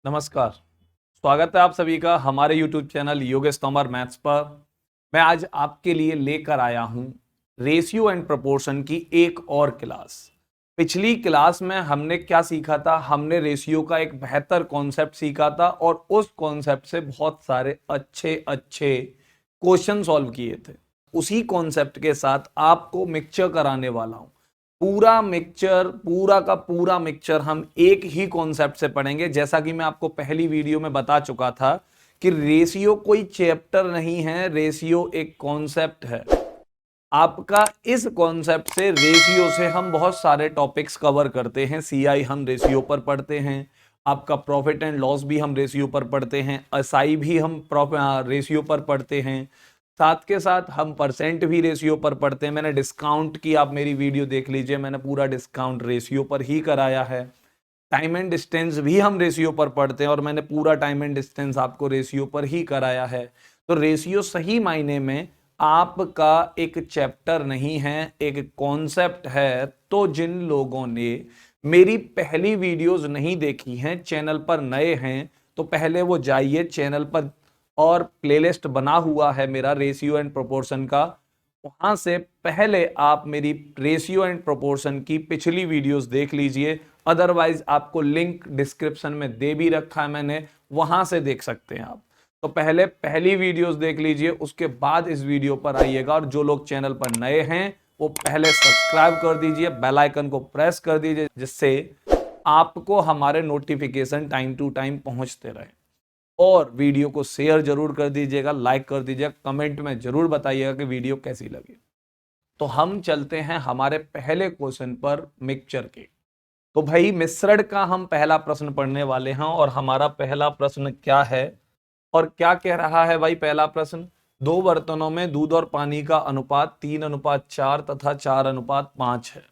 नमस्कार। स्वागत है आप सभी का हमारे YouTube channel Yogesh Tomar maths पर। मैं आज आपके लिए लेकर आया हूं रेशियो एंड प्रोपोर्शन की एक और क्लास। पिछली क्लास में हमने क्या सीखा था? हमने रेशियो का एक बेहतर कॉन्सेप्ट सीखा था और उस कॉन्सेप्ट से बहुत सारे अच्छे अच्छे क्वेश्चन सॉल्व किए थे। उसी कॉन्सेप्ट के साथ आपको मिक्सचर कराने वाला हूं। पूरा मिक्सचर, पूरा का पूरा मिक्सचर हम एक ही कॉन्सेप्ट से पढ़ेंगे। जैसा कि मैं आपको पहली वीडियो में बता चुका था कि रेशियो कोई चैप्टर नहीं है, रेशियो एक कॉन्सेप्ट है। आपका इस कॉन्सेप्ट से, रेशियो से हम बहुत सारे टॉपिक्स कवर करते हैं। सीआई हम रेशियो पर पढ़ते हैं, आपका प्रॉफिट एंड लॉस भी हम रेशियो पर पढ़ते हैं, एसआई भी हम रेशियो पर पढ़ते हैं, साथ के साथ हम परसेंट भी रेशियो पर पढ़ते हैं। मैंने डिस्काउंट की, आप मेरी वीडियो देख लीजिए, मैंने पूरा डिस्काउंट रेशियो पर ही कराया है। टाइम एंड डिस्टेंस भी हम रेशियो पर पढ़ते हैं और मैंने पूरा टाइम एंड डिस्टेंस आपको रेशियो पर ही कराया है। तो रेशियो सही मायने में आपका एक चैप्टर नहीं है, एक कॉन्सेप्ट है। तो जिन लोगों ने मेरी पहली वीडियोस नहीं देखी हैं, चैनल पर नए हैं, तो पहले वो जाइए चैनल पर, और प्लेलिस्ट बना हुआ है मेरा रेशियो एंड प्रोपोर्शन का, वहां से पहले आप मेरी रेशियो एंड प्रोपोर्शन की पिछली वीडियोस देख लीजिए। अदरवाइज आपको लिंक डिस्क्रिप्शन में दे भी रखा है मैंने, वहां से देख सकते हैं आप। तो पहले पहली वीडियोस देख लीजिए, उसके बाद इस वीडियो पर आइएगा। और जो लोग चैनल पर नए हैं वो पहले सब्सक्राइब कर दीजिए, बेल आइकन को प्रेस कर दीजिए, जिससे आपको हमारे नोटिफिकेशन टाइम टू टाइम पहुंचते रहे। और वीडियो को शेयर जरूर कर दीजिएगा, लाइक कर दीजिएगा, कमेंट में जरूर बताइएगा कि वीडियो कैसी लगी। तो हम चलते हैं हमारे पहले क्वेश्चन पर, मिक्सचर के। तो भाई मिश्रण का हम पहला प्रश्न पढ़ने वाले हैं और हमारा पहला प्रश्न क्या है और क्या कह रहा है भाई? पहला प्रश्न, दो बर्तनों में दूध और पानी का अनुपात 3:4 तथा 4:5 है।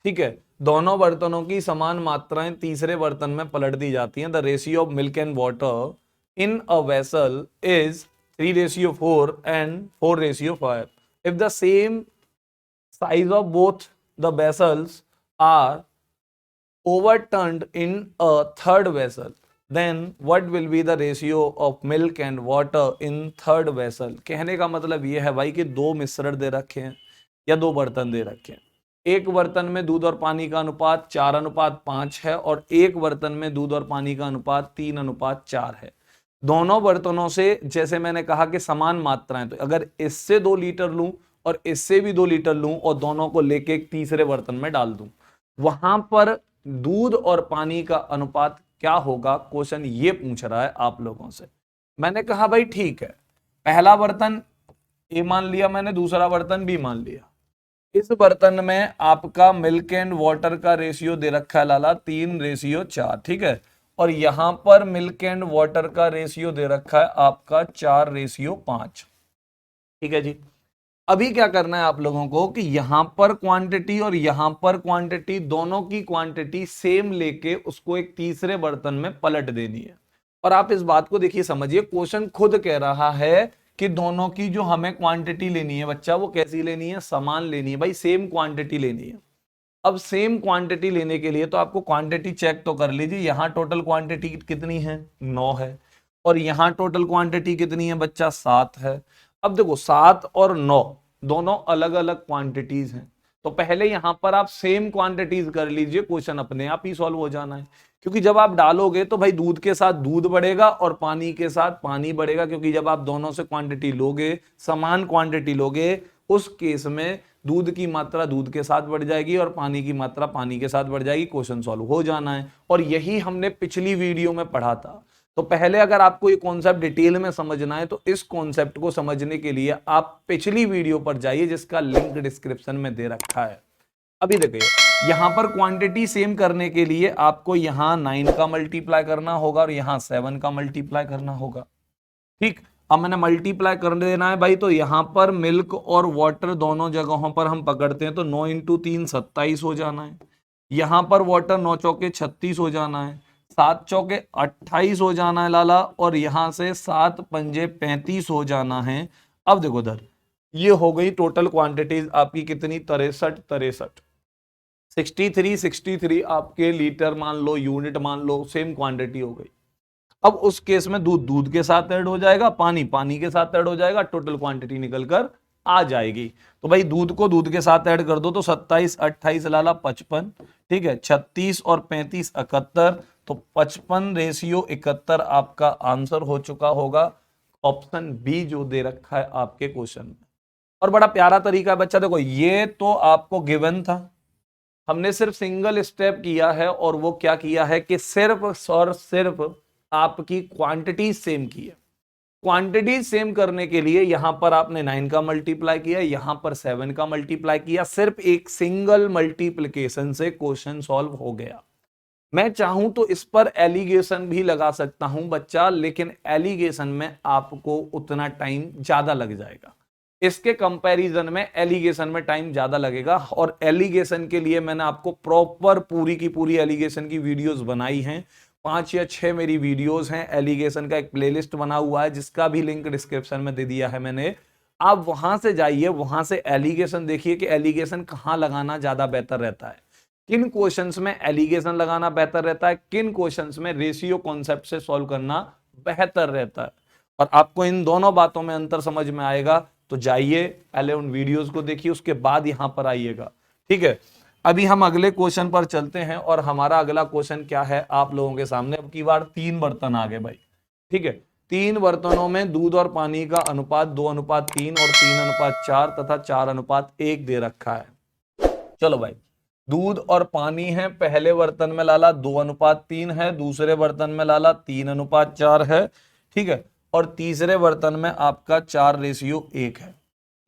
ठीक है, दोनों बर्तनों की समान मात्राएं तीसरे बर्तन में पलट दी जाती हैं। The ratio of milk and water in a vessel is 3:4 and 4:5। If the same size of both the vessels are overturned in a third vessel, then what will be the ratio of milk and water in third vessel? कहने का मतलब यह है भाई कि दो मिश्रण दे रखे हैं या दो बर्तन दे रखे हैं। एक बर्तन में दूध और पानी का अनुपात 4:5 है और एक बर्तन में दूध और पानी का अनुपात 3:4 है। दोनों बर्तनों से, जैसे मैंने कहा कि समान मात्राएं, तो अगर इससे 2 लीटर लूं और इससे भी 2 लीटर लूं और दोनों को लेके एक तीसरे बर्तन में डाल दूं, वहां पर दूध और पानी का अनुपात क्या होगा? क्वेश्चन ये पूछ रहा है आप लोगों से। मैंने कहा भाई ठीक है, पहला बर्तन ए मान लिया मैंने, दूसरा बर्तन बी मान लिया। इस बर्तन में आपका मिल्क एंड वाटर का रेशियो दे रखा है लाला 3:4, ठीक है। और यहां पर मिल्क एंड वाटर का रेशियो दे रखा है आपका 4:5, ठीक है जी। अभी क्या करना है आप लोगों को कि यहां पर क्वांटिटी और यहां पर क्वांटिटी, दोनों की क्वांटिटी सेम लेके उसको एक तीसरे बर्तन में पलट देनी है। और आप इस बात को देखिए, समझिए, क्वेश्चन खुद कह रहा है कि दोनों की जो हमें क्वांटिटी लेनी है बच्चा, वो कैसी लेनी है? समान लेनी है भाई, सेम क्वांटिटी लेनी है। अब सेम क्वांटिटी लेने के लिए तो आपको क्वांटिटी चेक तो कर लीजिए। यहां टोटल क्वांटिटी कितनी है? 9 है। और यहां टोटल क्वांटिटी कितनी है बच्चा? 7 है। अब देखो, 7 और 9 दोनों अलग अलग क्वांटिटीज हैं। तो पहले यहां पर आप सेम क्वांटिटीज कर लीजिए, क्वेश्चन अपने आप ही सॉल्व हो जाना है। क्योंकि जब आप डालोगे तो भाई दूध के साथ दूध बढ़ेगा और पानी के साथ पानी बढ़ेगा, क्योंकि जब आप दोनों से क्वांटिटी लोगे, समान क्वांटिटी लोगे, उस केस में दूध की मात्रा दूध के साथ बढ़ जाएगी और पानी की मात्रा पानी के साथ बढ़ जाएगी। क्वेश्चन सॉल्व हो जाना है। और यही हमने पिछली वीडियो में पढ़ा था। तो पहले अगर आपको ये कॉन्सेप्ट डिटेल में समझना है तो इस कॉन्सेप्ट को समझने के लिए आप पिछली वीडियो पर जाइए, जिसका लिंक डिस्क्रिप्शन में दे रखा है। अभी देखिए, यहां पर क्वांटिटी सेम करने के लिए आपको यहां 9 का मल्टीप्लाई करना होगा और यहां 7 का मल्टीप्लाई करना होगा, ठीक। अब मैंने मल्टीप्लाई कर देना है भाई, तो यहां पर मिल्क और वाटर दोनों जगहों पर हम पकड़ते हैं तो 9 × 3 27 हो जाना है। यहां पर वाटर 9 चौके 36 हो जाना है, 7 चौके 28 हो जाना है लाला, और यहां से 7 पंजे 35 हो जाना है। अब देखो इधर, ये हो गई टोटल क्वांटिटीज आपकी कितनी? 63 63 आपके लीटर मान लो, यूनिट मान लो, सेम क्वांटिटी हो गई। अब उस केस में दूध दूध के साथ ऐड हो जाएगा, पानी पानी के साथ ऐड हो जाएगा, टोटल क्वांटिटी निकल कर आ जाएगी। तो भाई दूध को दूध के साथ ऐड कर दो तो 27 28 लाला 55, ठीक है, 36 और 35 71, तो 55:71 आपका आंसर हो चुका होगा, ऑप्शन बी जो दे रखा है आपके क्वेश्चन में। और बड़ा प्यारा तरीका है बच्चा, देखो ये तो आपको गिवन था, हमने सिर्फ सिंगल स्टेप किया है और वो क्या किया है कि सिर्फ और सिर्फ आपकी क्वांटिटी सेम की है। क्वांटिटी सेम करने के लिए यहां पर आपने 9 का मल्टीप्लाई किया, यहां पर 7 का मल्टीप्लाई किया, सिर्फ एक सिंगल मल्टीप्लिकेशन से क्वेश्चन सॉल्व हो गया। मैं चाहूं तो इस पर एलिगेशन भी लगा सकता हूं बच्चा, लेकिन एलिगेशन में आपको उतना टाइम ज्यादा लग जाएगा, इसके कंपैरिजन में एलिगेशन में टाइम ज्यादा लगेगा। और एलिगेशन के लिए मैंने आपको प्रॉपर पूरी की पूरी एलिगेशन की वीडियोस बनाई हैं, 5 या 6 मेरी वीडियोस हैं, एलिगेशन का एक प्लेलिस्ट बना हुआ है जिसका भी लिंक डिस्क्रिप्शन में दे दिया है मैंने। आप वहां से जाइए, वहां से एलिगेशन देखिए कि एलिगेशन कहां लगाना ज्यादा बेहतर रहता है, किन क्वेश्चंस में एलिगेशन लगाना बेहतर रहता है, किन क्वेश्चंस में रेशियो कॉन्सेप्ट से सॉल्व करना बेहतर रहता है। और आपको इन दोनों बातों में अंतर समझ में आएगा तो जाइए पहले उन वीडियोस को देखिए, उसके बाद यहां पर आइएगा, ठीक है। अभी हम अगले क्वेश्चन पर चलते हैं और हमारा अगला क्वेश्चन क्या है आप लोगों के सामने। अब की बार 3 बर्तन आ गए भाई, ठीक है, 3 बर्तनों में दूध और पानी का अनुपात 2:3 और 3:4 तथा 4:1 दे रखा है। चलो भाई, दूध और पानी है, पहले बर्तन में लाला 2:3 है, दूसरे बर्तन में लाला 3:4 है, ठीक है, और तीसरे बर्तन में आपका 4:1 है,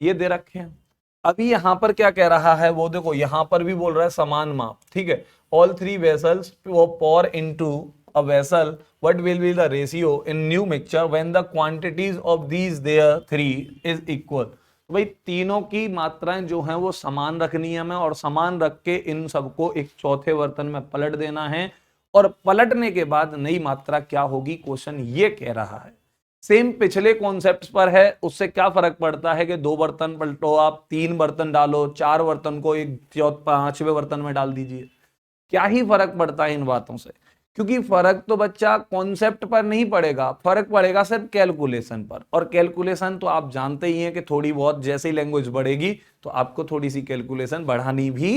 ये दे रखे हैं। अभी यहां पर क्या कह रहा है वो देखो, यहां पर भी बोल रहा है समान माप, ठीक है, all 3 vessels pour into a vessel, what will be the ratio in new mixture when the quantities of these there 3 is equal। भाई तीनों की मात्राएं जो हैं वो समान रखनी है हमें, और समान रख के इन सबको एक चौथे बर्तन में पलट देना है, और पलटने के बाद नई मात्रा क्या होगी, क्वेश्चन ये कह रहा है। सेम पिछले कॉन्सेप्ट पर है, उससे क्या फर्क पड़ता है कि 2 बर्तन पलटो आप, 3 बर्तन डालो, 4 बर्तन को एक 5वें बर्तन में डाल दीजिए, क्या ही फर्क पड़ता है इन बातों से। क्योंकि फर्क तो बच्चा कॉन्सेप्ट पर नहीं पड़ेगा, फर्क पड़ेगा सिर्फ कैलकुलेशन पर, और कैलकुलेशन तो आप जानते ही हैं कि थोड़ी बहुत जैसे ही लैंग्वेज बढ़ेगी तो आपको थोड़ी सी कैलकुलेशन बढ़ानी भी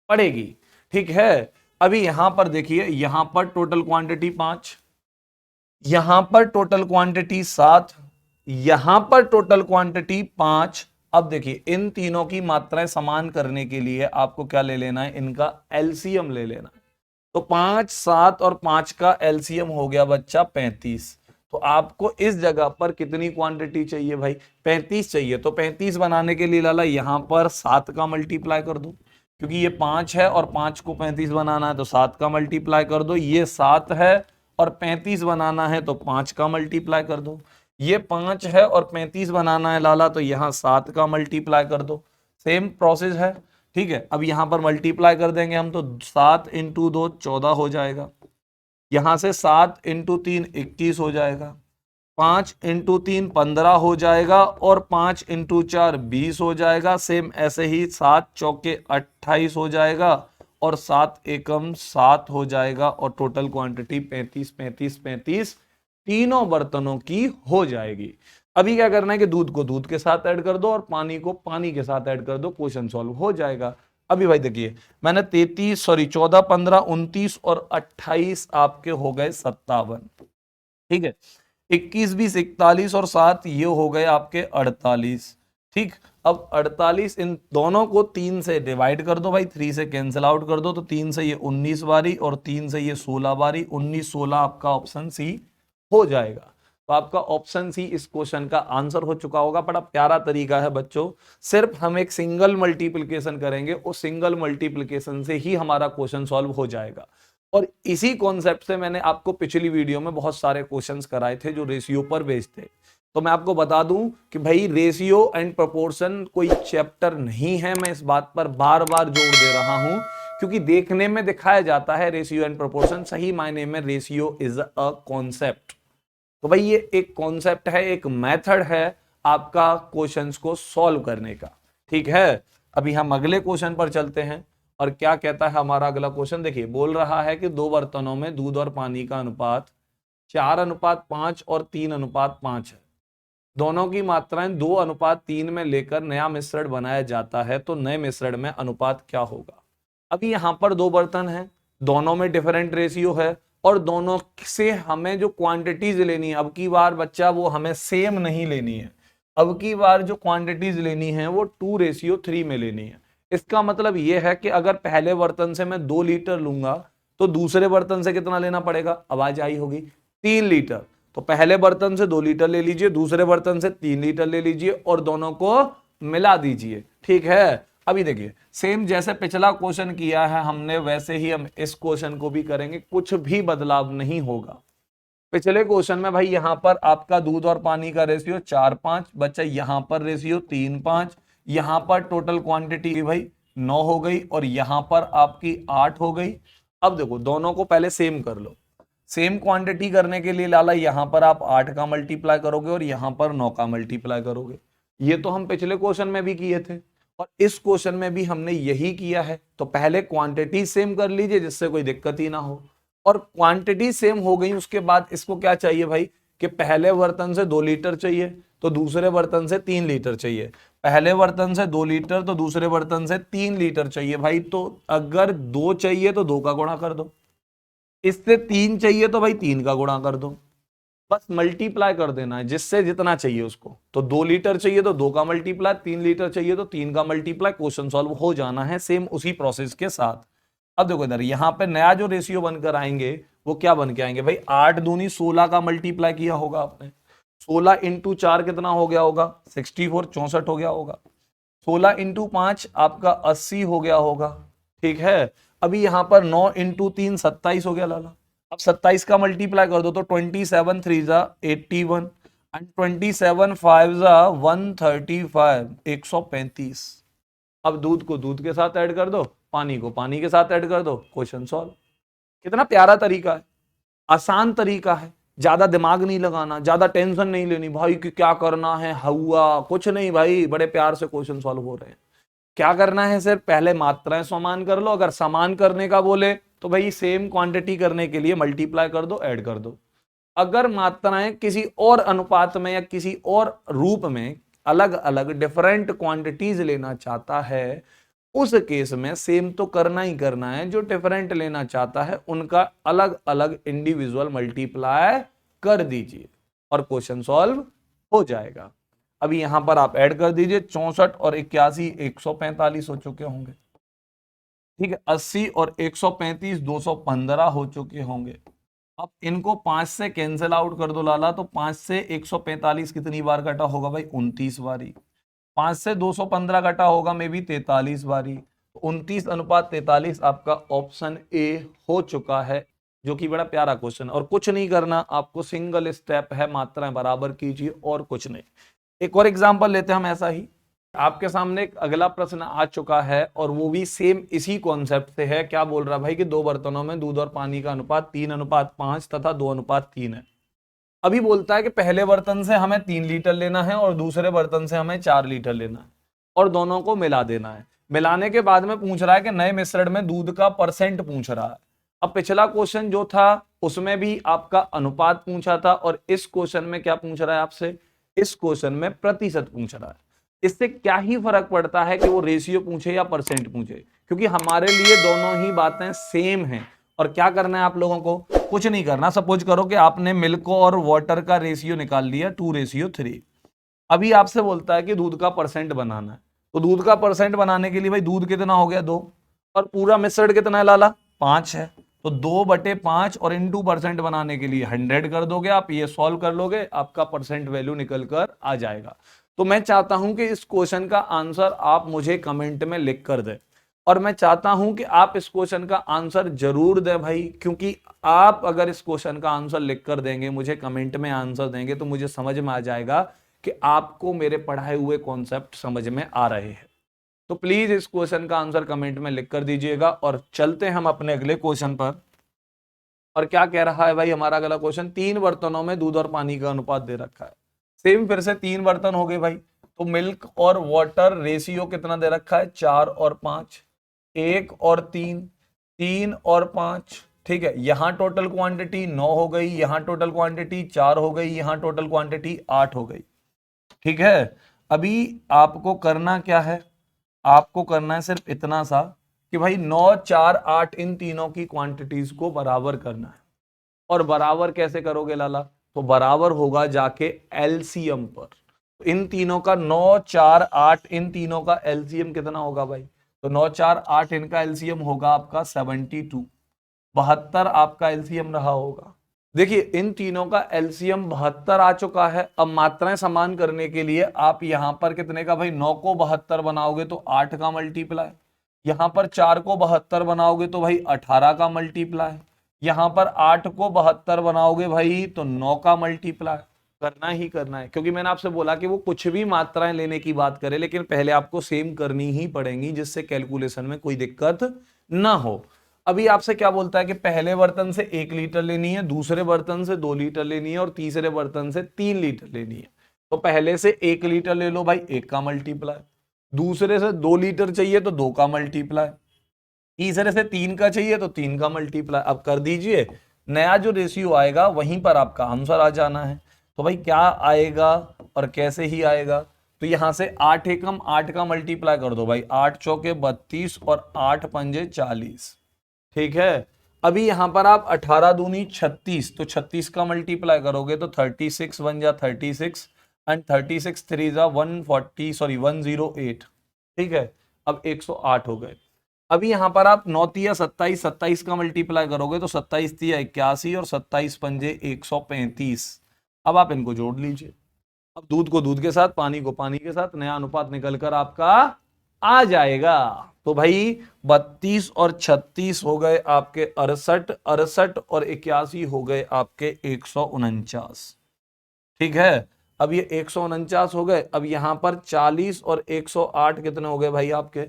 पड़ेगी, ठीक है। अभी यहां पर देखिए, यहां पर टोटल क्वांटिटी 5, यहां पर टोटल क्वांटिटी 7, यहां पर टोटल क्वांटिटी 5। अब देखिए इन तीनों की मात्राएं समान करने के लिए आपको क्या ले लेना है, इनका एलसीएम ले लेना है। तो 5 7 और 5 का एलसीएम हो गया बच्चा 35। तो आपको इस जगह पर कितनी क्वांटिटी चाहिए भाई, 35 चाहिए। तो 35 बनाने के लिए लाला यहां पर 7 का मल्टीप्लाई कर दो, क्योंकि ये 5 है और 5 को 35 बनाना है तो 7 का मल्टीप्लाई कर दो। ये 7 है और 35 बनाना है तो 5 का मल्टीप्लाई कर दो। ये 5 है और 35 बनाना है लाला तो यहां 7 का मल्टीप्लाई कर दो। सेम प्रोसेस है, ठीक है। अब यहां पर मल्टीप्लाई कर देंगे हम तो 7 × 2 14 हो जाएगा, यहां से 7 × 3 21 हो जाएगा, 5 × 3 15 हो जाएगा, और 5 × 4 20 हो जाएगा। सेम ऐसे ही 7 चौके 28 हो जाएगा, और 7 एकम 7 हो जाएगा, और टोटल क्वांटिटी 35 35 35 तीनों बर्तनों की हो जाएगी। अभी क्या करना है कि दूध को दूध के साथ ऐड कर दो और पानी को पानी के साथ ऐड कर दो, क्वेश्चन सॉल्व हो जाएगा। अभी भाई देखिए, मैंने 14 15 29 और 28 आपके हो गए 57, ठीक है, 21 20 41 और 7 ये हो गए आपके 48, ठीक। अब 48 इन दोनों को 3 से डिवाइड कर दो भाई, 3 से कैंसिल आउट कर दो, तो 3 से ये 19 बारी और 3 से ये 16 बारी, 19 16 आपका ऑप्शन सी हो जाएगा। तो आपका ऑप्शन सी इस क्वेश्चन का आंसर हो चुका होगा। बड़ा प्यारा तरीका है बच्चों, सिर्फ हम एक सिंगल मल्टीप्लिकेशन करेंगे, उस सिंगल मल्टीप्लिकेशन से ही हमारा क्वेश्चन सॉल्व हो जाएगा। और इसी कॉन्सेप्ट से मैंने आपको पिछली वीडियो में बहुत सारे क्वेश्चंस कराए थे जो रेशियो पर बेस्ड थे। तो मैं आपको बता दूं कि भाई रेशियो एंड प्रोपोर्शन कोई चैप्टर नहीं है, मैं इस बात पर बार बार जोर दे रहा हूं, क्योंकि देखने में दिखाया जाता है रेशियो एंड प्रोपोर्शन, सही मायने में रेशियो इज अ कॉन्सेप्ट। तो भाई ये एक कॉन्सेप्ट है, एक मेथड है आपका क्वेश्चंस को सॉल्व करने का, ठीक है। अभी हम अगले क्वेश्चन पर चलते हैं, और क्या कहता है हमारा अगला क्वेश्चन। देखिए बोल रहा है कि 2 बर्तनों में दूध और पानी का अनुपात 4:5 और 3:5 है, दोनों की मात्राएं 2:3 में लेकर नया मिश्रण बनाया जाता है, तो नए मिश्रण में अनुपात क्या होगा। अभी यहां पर दो बर्तन हैं, दोनों में डिफरेंट रेशियो है और दोनों से हमें जो क्वांटिटीज लेनी है, अब की बार बच्चा वो हमें सेम नहीं लेनी है, अब की बार जो क्वांटिटीज लेनी है वो 2:3 में लेनी है। इसका मतलब ये है कि अगर पहले बर्तन से मैं 2 लीटर लूंगा तो दूसरे बर्तन से कितना लेना पड़ेगा, आवाज आई होगी, 3 लीटर। तो पहले बर्तन से 2 लीटर ले लीजिए, दूसरे बर्तन से 3 लीटर ले लीजिए और दोनों को मिला दीजिए, ठीक है। अभी देखिए सेम जैसे पिछला क्वेश्चन किया है हमने वैसे ही हम इस क्वेश्चन को भी करेंगे, कुछ भी बदलाव नहीं होगा। पिछले क्वेश्चन में भाई यहां पर आपका दूध और पानी का रेशियो 4:5 बच्चा, यहां पर रेशियो 3:5, यहां पर टोटल क्वांटिटी भाई 9 हो गई और यहां पर आपकी 8 हो गई। अब देखो दोनों को पहले सेम कर लो, सेम क्वांटिटी करने के लिए लाला यहां पर आप 8 का मल्टीप्लाई करोगे और यहां पर 9 का मल्टीप्लाई करोगे। ये तो हम पिछले क्वेश्चन में भी किए थे और इस क्वेश्चन में भी हमने यही किया है। तो पहले क्वांटिटी सेम कर लीजिए जिससे कोई दिक्कत ही ना हो, और क्वांटिटी सेम हो गई उसके बाद इसको क्या चाहिए भाई कि पहले बर्तन से 2 लीटर चाहिए तो दूसरे बर्तन से 3 लीटर चाहिए, पहले बर्तन से 2 लीटर तो दूसरे बर्तन से 3 लीटर चाहिए भाई। तो अगर 2 चाहिए तो 2 का गुणा कर दो, इससे 3 चाहिए तो भाई 3 का गुणा कर दो, बस मल्टीप्लाई कर देना है जिससे जितना चाहिए उसको। तो 2 लीटर चाहिए तो 2 का मल्टीप्लाई, 3 लीटर चाहिए तो 3 का मल्टीप्लाई, क्वेश्चन सॉल्व हो जाना है सेम उसी प्रोसेस के साथ। अब देखो इधर यहां पे नया जो रेशियो बनकर आएंगे वो क्या बन के आएंगे भाई, 8 दूनी 16 का मल्टीप्लाई किया होगा आपने, 16 इंटू 4 कितना हो गया होगा 64, 64 हो गया होगा, 16 इंटू 5 आपका 80 हो गया होगा, ठीक है। अभी यहां पर 9 इंटू 3 27 हो गया लाला, अब 27 का मल्टीप्लाई कर दो तो 27 3 जा 81 एंड 27 5 जा 135, 135। अब दूध को दूध के साथ ऐड कर दो, पानी को पानी के साथ ऐड कर दो, क्वेश्चन सॉल्व। कितना प्यारा तरीका है, आसान तरीका है, ज्यादा दिमाग नहीं लगाना, ज्यादा टेंशन नहीं लेनी भाई कि क्या करना है, हुआ कुछ नहीं भाई, बड़े प्यार से क्वेश्चन सॉल्व हो रहे हैं। क्या करना है सिर्फ पहले मात्राएं समान कर लो, अगर समान करने का बोले तो भाई सेम क्वांटिटी करने के लिए मल्टीप्लाई कर दो, ऐड कर दो। अगर मात्राएं किसी और अनुपात में या किसी और रूप में अलग अलग डिफरेंट क्वांटिटीज लेना चाहता है, उस केस में सेम तो करना ही करना है, जो डिफरेंट लेना चाहता है उनका अलग अलग इंडिविजुअल मल्टीप्लाई कर दीजिए और क्वेश्चन सॉल्व हो जाएगा। अभी यहां पर आप ऐड कर दीजिए, 64 और 81 145 हो चुके होंगे, ठीक है। 80 और 135 215 हो चुके होंगे। अब इनको 5 से कैंसिल आउट कर दो लाला, तो 5 से 145 कितनी बार कटा होगा भाई, 29 बारी। 5 से 215 कटा होगा मे बी 43 बारी। 29:43 आपका ऑप्शन ए हो चुका है, जो कि बड़ा प्यारा क्वेश्चन। और कुछ नहीं करना आपको, सिंगल स्टेप है, मात्राएं बराबर कीजिए और कुछ नहीं। एक और एग्जांपल लेते हैं हम ऐसा ही। आपके सामने एक अगला प्रश्न आ चुका है और वो भी सेम इसी कॉन्सेप्ट से है। क्या बोल रहा भाई कि दो बर्तनों में दूध और पानी का अनुपात 3:5 तथा 2:3 है। अभी बोलता है कि पहले बर्तन से हमें 3 लीटर लेना है और दूसरे बर्तन से हमें 4 लीटर लेना है और दोनों को मिला देना है। मिलाने के बाद में पूछ रहा है कि नए मिश्रण में दूध का परसेंट पूछ रहा है। अब पिछला क्वेश्चन जो था उसमें भी आपका अनुपात पूछा था और इस क्वेश्चन में क्या पूछ रहा है आपसे, इस क्वेश्चन में प्रतिशत पूछ रहा है। इससे क्या ही फर्क पड़ता है कि वो रेशियो पूछे या परसेंट पूछे, क्योंकि हमारे लिए दोनों ही बातें सेम हैं। और क्या करना है आप लोगों को, कुछ नहीं करना। सपोज करो कि आपने मिल्क और वाटर का रेशियो निकाल लिया 2:3। अभी आपसे बोलता है कि दूध का परसेंट बनाना है, तो दूध का परसेंट बनाने के लिए भाई दूध कितना हो गया 2 और पूरा मिश्रण कितना है लाला 5 है, तो 2/5 और इनटू परसेंट बनाने के लिए 100 कर दोगे आप, ये सॉल्व कर लोगे, आपका परसेंट वैल्यू निकल कर आ जाएगा। तो मैं चाहता हूं कि इस क्वेश्चन का आंसर आप मुझे कमेंट में लिख कर दें और मैं चाहता हूं कि आप इस क्वेश्चन का आंसर जरूर दें भाई, क्योंकि आप अगर इस क्वेश्चन का आंसर लिख कर देंगे, मुझे कमेंट में आंसर देंगे, तो मुझे समझ में आ जाएगा कि आपको मेरे पढ़ाए हुए कॉन्सेप्ट समझ में आ रहे हैं। तो प्लीज इस क्वेश्चन का आंसर कमेंट में लिख कर दीजिएगा और चलते हैं हम अपने अगले क्वेश्चन पर। और क्या कह रहा है भाई हमारा अगला क्वेश्चन, 3 बर्तनों में दूध और पानी का अनुपात दे रखा है। सेम फिर से 3 बर्तन हो गए भाई, तो मिल्क और वाटर रेशियो कितना दे रखा है 4 और 5, 1 और 3, 3 और 5, ठीक है, यहां टोटल क्वांटिटी 9 हो गई, यहां टोटल क्वांटिटी 4 हो गई, यहां टोटल क्वांटिटी 8 हो गई। ठीक है, अभी आपको करना क्या है, आपको करना है सिर्फ इतना सा कि भाई 9 4 8 इन तीनों की क्वांटिटीज को बराबर करना है। और बराबर कैसे करोगे लाला, तो बराबर होगा जाके एलसीएम पर। तो इन तीनों का 9 4 8 इन तीनों का एलसीएम कितना होगा भाई, तो 9 4 8 इनका एलसीएम होगा आपका 72, 72 आपका एलसीएम रहा होगा। देखिए इन तीनों का एलसीएम 72 आ चुका है। अब मात्राएं समान करने के लिए आप यहां पर कितने का भाई 9 को 72 बनाओगे तो 8 का मल्टीप्लाई, यहां पर 4 को 72 बनाओगे तो भाई 18 का मल्टीप्लाई, यहां पर 8 को 72 बनाओगे भाई तो 9 का मल्टीप्लाई। करना ही करना है, क्योंकि मैंने आपसे बोला कि वो कुछ भी मात्राएं लेने की बात करे, लेकिन पहले आपको सेम करनी ही पड़ेंगी जिससे कैलकुलेशन में कोई दिक्कत ना हो। अभी आपसे क्या बोलता है कि पहले बर्तन से 1 लीटर लेनी है, दूसरे बर्तन से 2 लीटर लेनी है और तीसरे बर्तन से 3 लीटर लेनी है। तो पहले से 1 लीटर ले लो भाई, 1 का मल्टीप्लाई, दूसरे से 2 लीटर चाहिए तो 2 का मल्टीप्लाई, तीसरे से 3 का चाहिए तो 3 का मल्टीप्लाई। अब कर दीजिए, नया जो रेशियो आएगा वहीं पर आपका आंसर आ जाना है। तो भाई क्या आएगा और कैसे ही आएगा, तो यहां से 8 एकम 8 का मल्टीप्लाई कर दो भाई, 8 चौके 32 और 8 पंजे 40। ठीक है, अभी यहां पर आप 18 दूनी 36, तो 36 का मल्टीप्लाई करोगे तो 36 बन जा 36 एंड 36 3 जा 140 सॉरी 108। ठीक है, अब 108 हो गए। अभी यहां पर आप 9 तिया 27, 27 का मल्टीप्लाई करोगे तो 27 तिया 81 और 27 पंजे 135। अब आप इनको जोड़ लीजिए। अब दूध को दूध के साथ, पानी को पानी के साथ, नया अनुपात निकलकर आपका आ जाएगा। तो भाई 32 और 36 हो गए आपके 68, 68 और 81 हो गए आपके 149। ठीक है, अब ये 149 हो गए। अब यहां पर 40 और 108 कितने हो गए भाई आपके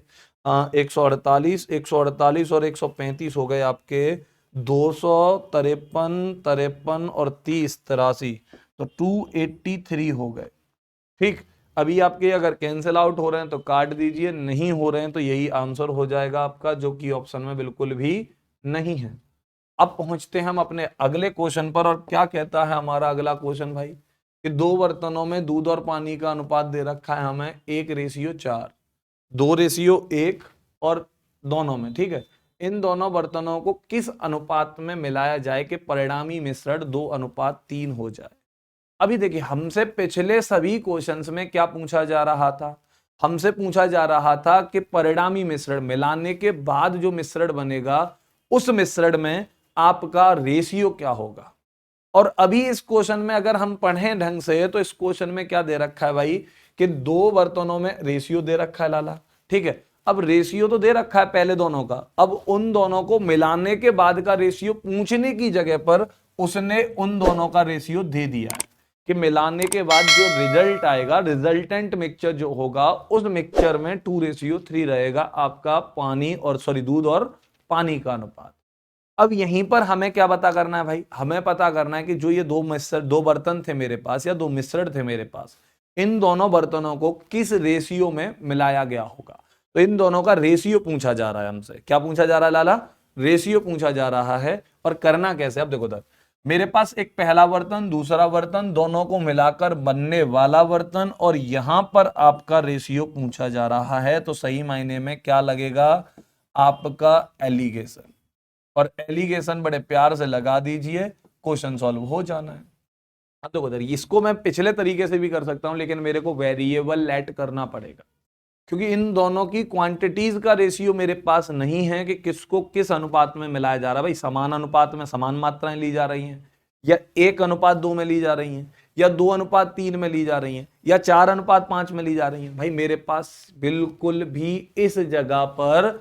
148, 148 और 135 हो गए आपके 253, 53 और 30 83, तो 283 हो गए। ठीक, अभी आपके अगर कैंसिल आउट हो रहे हैं तो काट दीजिए, नहीं हो रहे हैं तो यही आंसर हो जाएगा आपका, जो कि ऑप्शन में बिल्कुल भी नहीं है। अब पहुंचते हैं हम अपने अगले क्वेश्चन पर, और क्या कहता है हमारा अगला क्वेश्चन भाई कि 2 बर्तनों में दूध और पानी का अनुपात दे रखा है हमें 1:4, 2:1 और दोनों में। ठीक है, इन दोनों बर्तनों को किस अनुपात में मिलाया जाए कि परिणामी मिश्रण 2:3 हो जाए। अभी देखिए, हमसे पिछले सभी क्वेश्चंस में क्या पूछा जा रहा था, हमसे पूछा जा रहा था कि परिणामी मिश्रण मिलाने के बाद जो मिश्रण बनेगा उस मिश्रण में आपका रेशियो क्या होगा। और अभी इस क्वेश्चन में अगर हम पढ़ें ढंग से तो इस क्वेश्चन में क्या दे रखा है भाई कि 2 बर्तनों में रेशियो दे रखा है लाला। ठीक है, अब रेशियो तो दे रखा है पहले दोनों का, अब उन दोनों को मिलाने के बाद का रेशियो पूछने की जगह पर उसने उन दोनों का रेशियो दे दिया है कि मिलाने के बाद जो रिजल्ट आएगा, रिजल्टेंट मिक्सचर जो होगा उस मिक्सचर में 2:3 रहेगा आपका पानी और सॉरी दूध और पानी का अनुपात। अब यहीं पर हमें क्या पता करना है भाई, हमें पता करना है कि जो ये 2 बर्तन थे मेरे पास या 2 मिश्रण थे मेरे पास, इन दोनों बर्तनों को किस रेशियो में मिलाया गया होगा। तो इन दोनों का रेशियो पूछा जा रहा है हमसे। क्या पूछा जा रहा है लाला, रेशियो पूछा जा रहा है। और करना कैसे, अब देखो मेरे पास एक पहला बर्तन, दूसरा बर्तन, दोनों को मिलाकर बनने वाला बर्तन, और यहां पर आपका रेशियो पूछा जा रहा है। तो सही मायने में क्या लगेगा आपका एलिगेशन, और एलिगेशन बड़े प्यार से लगा दीजिए, क्वेश्चन सॉल्व हो जाना है। अब देखो इसको मैं पिछले तरीके से भी कर सकता हूं, लेकिन मेरे को वेरिएबल लेट करना पड़ेगा, क्योंकि इन दोनों की क्वांटिटीज का रेशियो मेरे पास नहीं है कि किसको किस अनुपात में मिलाया जा रहा है। भाई समान अनुपात में समान मात्राएं ली जा रही हैं, या 1:2 में ली जा रही हैं, या 2:3 में ली जा रही हैं, या 4:5 में ली जा रही हैं। भाई मेरे पास बिल्कुल भी इस जगह पर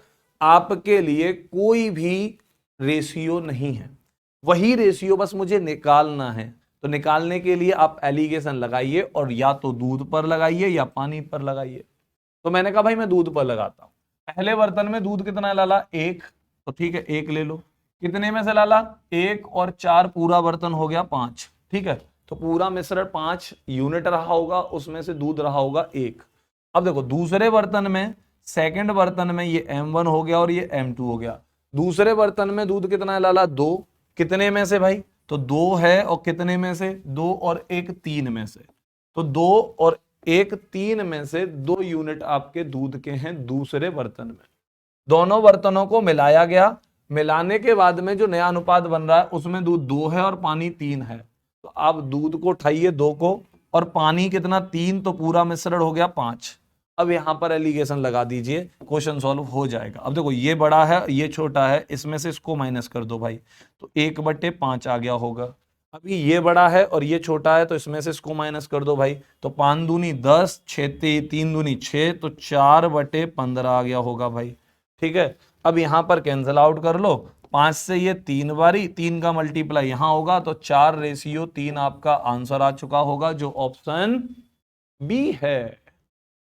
आपके लिए कोई भी रेशियो नहीं है, वही रेशियो बस मुझे निकालना है। तो निकालने के लिए आप एलिगेशन लगाइए, और या तो दूध पर लगाइए या पानी पर लगाइए। तो मैंने कहा भाई मैं दूध पर लगाता हूं। पहले बर्तन में दूध कितना है लाला, 1, तो ठीक है 1 ले लो। कितने में से लाला, 1 और 4 पूरा बर्तन हो गया 5। ठीक है, तो पूरा मिश्रण 5 यूनिट रहा होगा, उसमें से दूध रहा होगा 1। अब देखो दूसरे बर्तन में, सेकंड बर्तन में ये M1 हो गया और ये M2 हो गया। दूसरे बर्तन में दूध कितना है लाला? 2। कितने में से भाई? तो 2 है, और कितने में से? 2 और 1 3 में से। तो 2 और 1 3 में से 2 यूनिट आपके दूध के हैं दूसरे बर्तन में। दोनों बर्तनों को मिलाया गया, मिलाने के बाद में जो नया अनुपात बन रहा है उसमें दूध 2 है और पानी 3 है। तो आप दूध को उठाइए 2 को, और पानी कितना? 3, तो पूरा मिश्रण हो गया 5। अब यहां पर एलिगेशन लगा दीजिए, क्वेश्चन सॉल्व हो जाएगा। अब देखो ये बड़ा है ये छोटा है, इसमें से इसको माइनस कर दो भाई, तो 1/5 आ गया होगा। अभी ये बड़ा है और ये छोटा है, तो इसमें से इसको माइनस कर दो भाई, तो 5 दूनी 10, 3 दूनी 6, तो 4/15 आ गया होगा भाई। ठीक है, अब यहां पर कैंसिल आउट कर लो, 5 से ये 3 बारी, 3 का मल्टीप्लाई यहां होगा, तो 4:3 आपका आंसर आ चुका होगा, जो ऑप्शन बी है।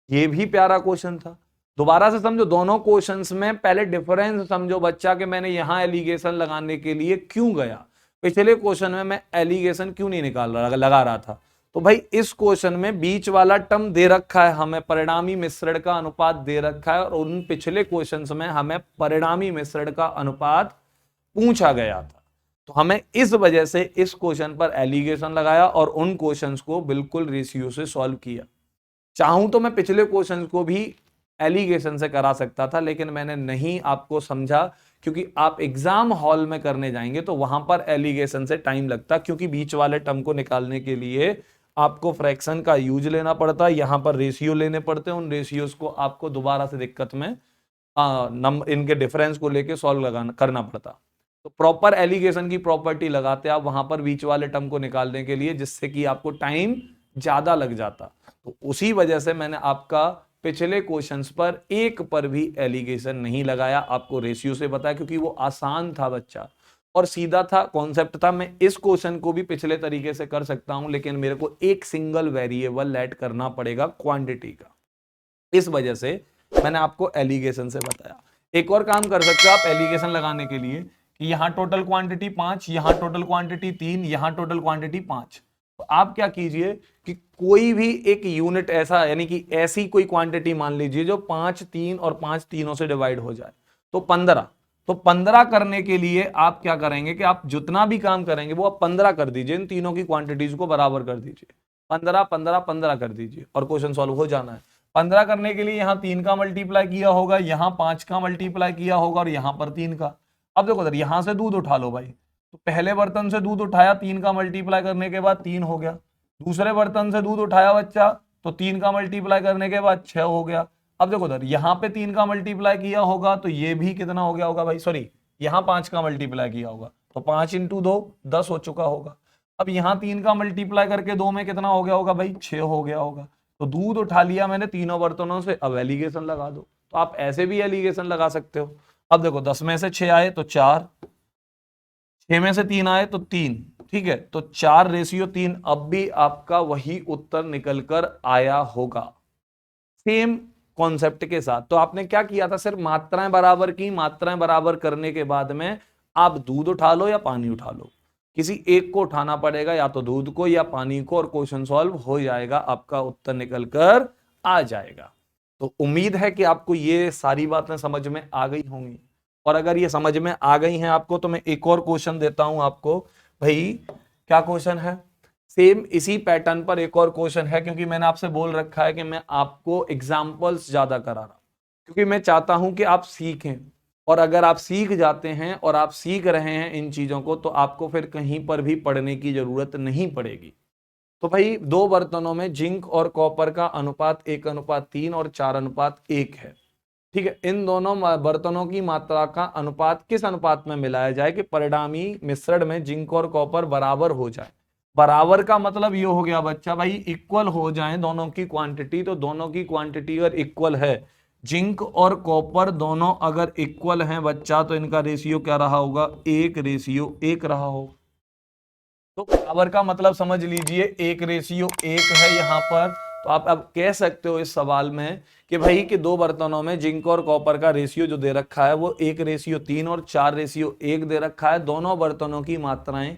ये भी प्यारा क्वेश्चन था। दोबारा से समझो, दोनों क्वेश्चंस में पहले डिफरेंस समझो बच्चा, कि मैंने यहां एलिगेशन लगाने के लिए क्यों गया। पिछले क्वेश्चन में मैं एलिगेशन क्यों नहीं लगा रहा था। तो भाई इस क्वेश्चन में बीच वाला टर्म दे रखा है हमें, परिणामी मिश्रण का अनुपात दे रखा है, और उन पिछले क्वेश्चंस में हमें परिणामी मिश्रण का अनुपात पूछा गया था। तो हमें इस वजह से इस क्वेश्चन पर एलिगेशन लगाया और उन क्वेश्चंस को बिल्कुल रेशियो से सॉल्व किया। चाहूं तो मैं पिछले क्वेश्चंस को भी एलिगेशन से करा सकता था, लेकिन मैंने नहीं आपको समझा, क्योंकि आप एग्जाम हॉल में करने जाएंगे तो वहां पर एलिगेशन से टाइम लगता, क्योंकि बीच वाले टर्म को निकालने के लिए आपको फ्रैक्शन का यूज लेना पड़ता है, यहां पर रेशियो लेने पड़ते हैं, उन रेशियोज को आपको दोबारा से दिक्कत में इनके डिफरेंस को लेके सॉल्व करना पड़ता। तो प्रॉपर एलिगेशन की प्रॉपर्टी लगाते आप वहां पर बीच वाले टर्म को निकालने के लिए, जिससे कि आपको टाइम ज्यादा लग जाता। तो उसी वजह से मैंने आपका पिछले क्वेश्चंस पर एक पर भी एलिगेशन नहीं लगाया, आपको रेशियो से बताया, क्योंकि वो आसान था बच्चा और सीधा था, कॉन्सेप्ट था। मैं इस क्वेश्चन को भी पिछले तरीके से कर सकता हूं, लेकिन मेरे को एक सिंगल वेरिएबल ऐड करना पड़ेगा क्वांटिटी का। इस वजह से मैंने आपको एलिगेशन से बताया। एक और काम कर सकते हो आप एलिगेशन लगाने के लिए, कि यहां टोटल क्वांटिटी 5, यहां टोटल क्वांटिटी 3, यहां टोटल क्वांटिटी 5। तो आप क्या कीजिए कि कोई भी एक यूनिट ऐसा, यानी कि ऐसी कोई क्वांटिटी मान लीजिए जो 5 3 और 5 तीनों से डिवाइड हो जाए, तो 15। तो 15 करने के लिए आप क्या करेंगे कि आप जितना भी काम करेंगे वो आप 15 कर दीजिए, इन तीनों की क्वांटिटीज को बराबर कर दीजिए, 15 15 15 कर दीजिए और क्वेश्चन सॉल्व हो जाना है। 15 करने के लिए यहां 3 का मल्टीप्लाई किया होगा, यहां 5 का मल्टीप्लाई किया होगा और यहां पर 3 का। अब देखो इधर यहां से दूध उठा लो भाई, तो पहले बर्तन से दूध उठाया, 3 का मल्टीप्लाई करने के बाद 3 हो गया। दूसरे बर्तन से दूध उठाया बच्चा, तो 3 का मल्टीप्लाई करने के बाद 6 हो गया। अब देखो इधर यहां पे 3 का मल्टीप्लाई किया होगा, तो ये भी कितना हो गया होगा भाई, सॉरी यहां 5 का मल्टीप्लाई किया होगा, तो 5 × 2 10 हो चुका होगा। अब यहां 3 का मल्टीप्लाई करके 2 में कितना हो गया होगा भाई, 6 हो गया होगा। तो दूध उठा लिया मैंने तीनों बर्तनों से, अब एलिगेशन लगा दो। तो आप ऐसे भी एलिगेशन लगा सकते हो। अब देखो 10 में से 6 आए तो 4, 6 में से 3 आए तो 3, ठीक है, तो 4:3। अब भी आपका वही उत्तर निकल कर आया होगा सेम कॉन्सेप्ट के साथ। तो आपने क्या किया था, सिर्फ मात्राएं बराबर की, मात्राएं बराबर करने के बाद में आप दूध उठा लो या पानी उठा लो, किसी एक को उठाना पड़ेगा, या तो दूध को या पानी को, और क्वेश्चन सॉल्व हो जाएगा, आपका उत्तर निकल कर आ जाएगा। तो उम्मीद है कि आपको ये सारी बातें समझ में आ गई होंगी, और अगर ये समझ में आ गई हैं आपको, तो मैं एक और क्वेश्चन देता हूं आपको। भाई क्या क्वेश्चन है, सेम इसी पैटर्न पर एक और क्वेश्चन है, क्योंकि मैंने आपसे बोल रखा है कि मैं आपको एग्जाम्पल्स ज्यादा करा रहा हूं, क्योंकि मैं चाहता हूं कि आप सीखें, और अगर आप सीख जाते हैं और आप सीख रहे हैं इन चीजों को, तो आपको फिर कहीं पर भी पढ़ने की जरूरत नहीं पड़ेगी। तो भाई 2 बर्तनों में जिंक और कॉपर का अनुपात 1:3 और 4:1 है, ठीक है। इन दोनों बर्तनों की मात्रा का अनुपात किस अनुपात में मिलाया जाए कि परिणामी मिश्रण में जिंक और कॉपर बराबर हो जाए। बराबर का मतलब ये हो गया बच्चा भाई इक्वल हो जाए दोनों की क्वांटिटी। तो दोनों की क्वांटिटी अगर इक्वल है, जिंक और कॉपर दोनों अगर इक्वल हैं बच्चा, तो इनका रेशियो क्या रहा होगा, 1:1 रहा होगा। तो बराबर का मतलब समझ लीजिए 1:1 है यहाँ पर। तो आप अब कह सकते हो इस सवाल में कि भाई कि 2 बर्तनों में जिंक और कॉपर का रेशियो जो दे रखा है वो 1:3 और 4:1 दे रखा है। दोनों बर्तनों की मात्राएं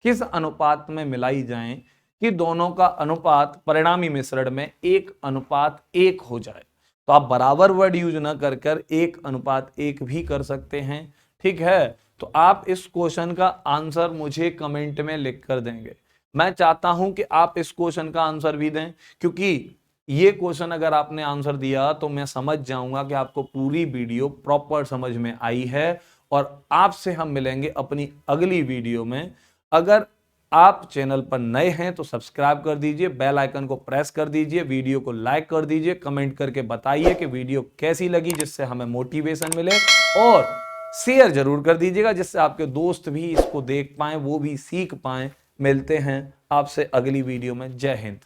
किस अनुपात में मिलाई जाएं कि दोनों का अनुपात परिणामी मिश्रण में 1:1 हो जाए। तो आप बराबर वर्ड यूज ना कर 1:1 भी कर सकते हैं। ठीक है, तो आप इस क्वेश्चन का आंसर मुझे कमेंट में लिख कर देंगे। मैं चाहता हूं कि आप इस क्वेश्चन का आंसर भी दें, क्योंकि ये क्वेश्चन अगर आपने आंसर दिया तो मैं समझ जाऊंगा कि आपको पूरी वीडियो प्रॉपर समझ में आई है। और आपसे हम मिलेंगे अपनी अगली वीडियो में। अगर आप चैनल पर नए हैं तो सब्सक्राइब कर दीजिए, बेल आइकन को प्रेस कर दीजिए, वीडियो को लाइक कर दीजिए, कमेंट करके बताइए कि वीडियो कैसी लगी, जिससे हमें मोटिवेशन मिले। और शेयर जरूर कर दीजिएगा जिससे आपके दोस्त भी इसको देख पाएं, वो भी सीख पाएं। मिलते हैं आपसे अगली वीडियो में। जय हिंद।